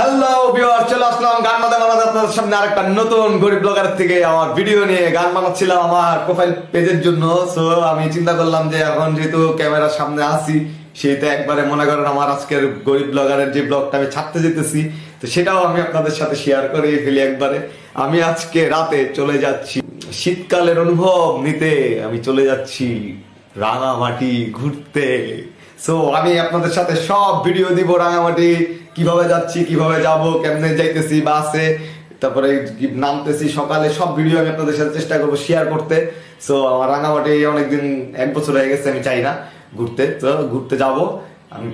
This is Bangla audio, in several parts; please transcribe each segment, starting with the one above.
হ্যালো ভিউয়ার, চলে আসলাম গান বানাতে আপনাদের সামনে আরেকটা নতুন গরিব ব্লগার থেকে আমার ভিডিও নিয়ে। গান বানাচ্ছিলাম আমার প্রোফাইল পেজের জন্য। সো আমি চিন্তা করলাম যে এখন যেহেতু ক্যামেরার সামনে আসি, সেটা একবারে মনে করেন আমার আজকের গরিব ব্লগারের যে ব্লগটা আমি ছাড়তে যেতেছি, তো সেটাও আমি আপনাদের সাথে শেয়ার করে ফেলি একবারে। আমি আজকে রাতে চলে যাচ্ছি শীতকালের অনুভব নিতে, আমি চলে যাচ্ছি রাঙামাটি ঘুরতে। সো আমি আপনাদের সাথে সব ভিডিও দিব, রাঙামাটি কিভাবে যাচ্ছি, কিভাবে যাব, কেমনে যাইতেছি বাসে, তারপরে নামতেছি সকালে, সব ভিডিও আমি আপনাদের সাথে চেষ্টা করবো শেয়ার করতে। সো আমার রাঙামাটি অনেকদিন, 1 বছর হয়ে গেছে আমি চাই না ঘুরতে, তো ঘুরতে যাব আমি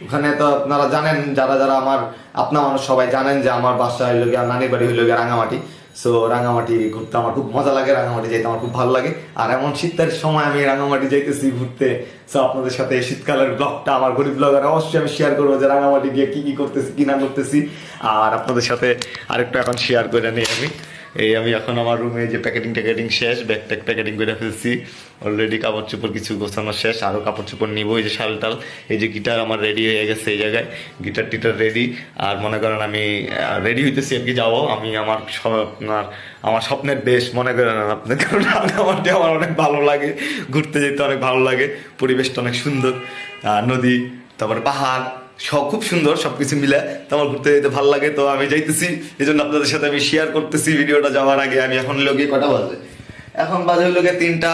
ওখানে। তো আপনারা জানেন, যারা যারা আমার আপনা মানুষ সবাই জানেন যে আমার বাসা হইল গিয়া, নানির বাড়ি হইল গিয়া রাঙামাটি। সো রাঙামাটি ঘুরতে আমার খুব মজা লাগে, রাঙামাটি যাইতে আমার খুব ভালো লাগে। আর এমন শীতের সময় আমি রাঙামাটি যাইতেছি ঘুরতে। সো আপনাদের সাথে এই শীতকালের ব্লগটা, আমার গরিব ব্লগার, অবশ্যই আমি শেয়ার করবো যে রাঙামাটি গিয়ে কি কি করতেছি কি না করতেছি। আর আপনাদের সাথে আরেকটু এখন শেয়ার করে নিই আমি। আমি এখন আমার রুমে যে প্যাকেটিং শেষ, ব্যাগ ট্যাগ প্যাকেটিং করে ফেলছি অলরেডি। কাপড় চোপড় কিছু গোছানো শেষ, আরও কাপড় চোপড় নিবো। এই যে শাল টাল, এই যে গিটার আমার রেডি হয়ে গেছে এই জায়গায়, গিটার টিটার রেডি। আর মনে করেন আমি রেডি হইতেছি আর কি যাবো আমি। আমার স্বপ্নের দেশ মনে করেন আপনাদের, কারণ রাঙামাটি আমার অনেক ভালো লাগে, ঘুরতে যেতে অনেক ভালো লাগে, পরিবেশটা অনেক সুন্দর, নদী, তারপরে পাহাড়, সব খুব সুন্দর, সবকিছু মিলে তো আমার ঘুরতে যেতে ভালো লাগে। তো আমি যাইতেছি, এই জন্য আপনাদের সাথে আমি শেয়ার করতেছি ভিডিওটা যাওয়ার আগে। আমি এখন লোকে কটা বাজে, এখন বাজে হলো 3টা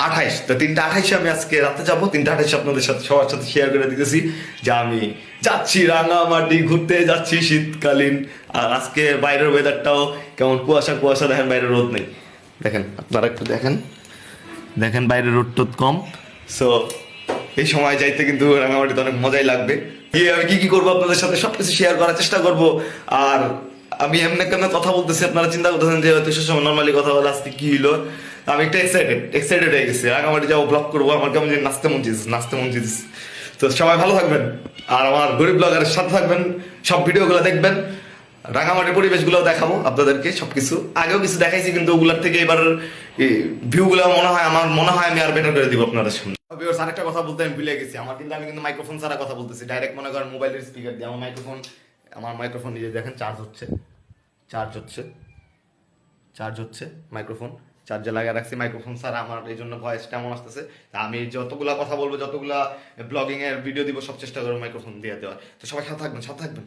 28। তো 3টা 28 আমি আজকে রাতে যাবো। 3টা 28 আপনাদের সাথে সবার সাথে শেয়ার করে দিতেছি যে আমি যাচ্ছি রাঙামাটি ঘুরতে যাচ্ছি শীতকালীন। আর আজকে বাইরের ওয়েদারটাও কেমন, কুয়াশা কুয়াশা, দেখেন বাইরে রোদ নেই, দেখেন আপনারা একটু দেখেন, দেখেন বাইরে রোদ টোদ কম। সো এই সময় যাইতে কিন্তু রাঙামাটিতে অনেক মজাই লাগবে। আমি কি কি করবো আপনাদের সাথে সবকিছু শেয়ার করার চেষ্টা করব। আর আমি এমনি কেমন কথা বলতেছি, আপনারা চিন্তা করতেছেন যে হয়তো সময় নর্মালি কথা বলে আজকে কি হলো। আমি একটা এক্সাইটেড হয়ে গেছি, রাঙামাটি যাবো, ব্লগ করবো, আমার কেমন যে নাচতে মন চেয়েছে। তো সবাই ভালো থাকবেন, আর আমার গরিব ব্লগারের সাথে থাকবেন, সব ভিডিওগুলো দেখবেন, রাঙামাটির পরিবেশগুলো দেখাবো আপনাদেরকে। সবকিছু আগেও কিছু দেখাইছি, কিন্তু ওগুলার থেকে এবার ভিউগুলো মনে হয় আমি আর বেটার করে দিব আপনাদের সামনে। আরেকটা কথা বলতে আমি ভুলে গেছি, আমি কিন্তু মাইক্রোফোন ছাড়া কথা বলতেছি, ডাইরেক্ট মনে করেন মোবাইলের স্পিকার দিয়ে। আমার মাইক্রোফোন নিজে দেখেন চার্জ হচ্ছে মাইক্রোফোন চার্জে লাগিয়ে রাখছি। মাইক্রোফোন ছাড়া আমার এই জন্য ভয়েসটা এমন আসতেছে। আমি যতগুলা কথা বলবো, যতগুলা ব্লগিং এর ভিডিও দিব, সব চেষ্টা করবো মাইক্রোফোন দিয়ে দেওয়ার। তো সবাই সাথে থাকবেন।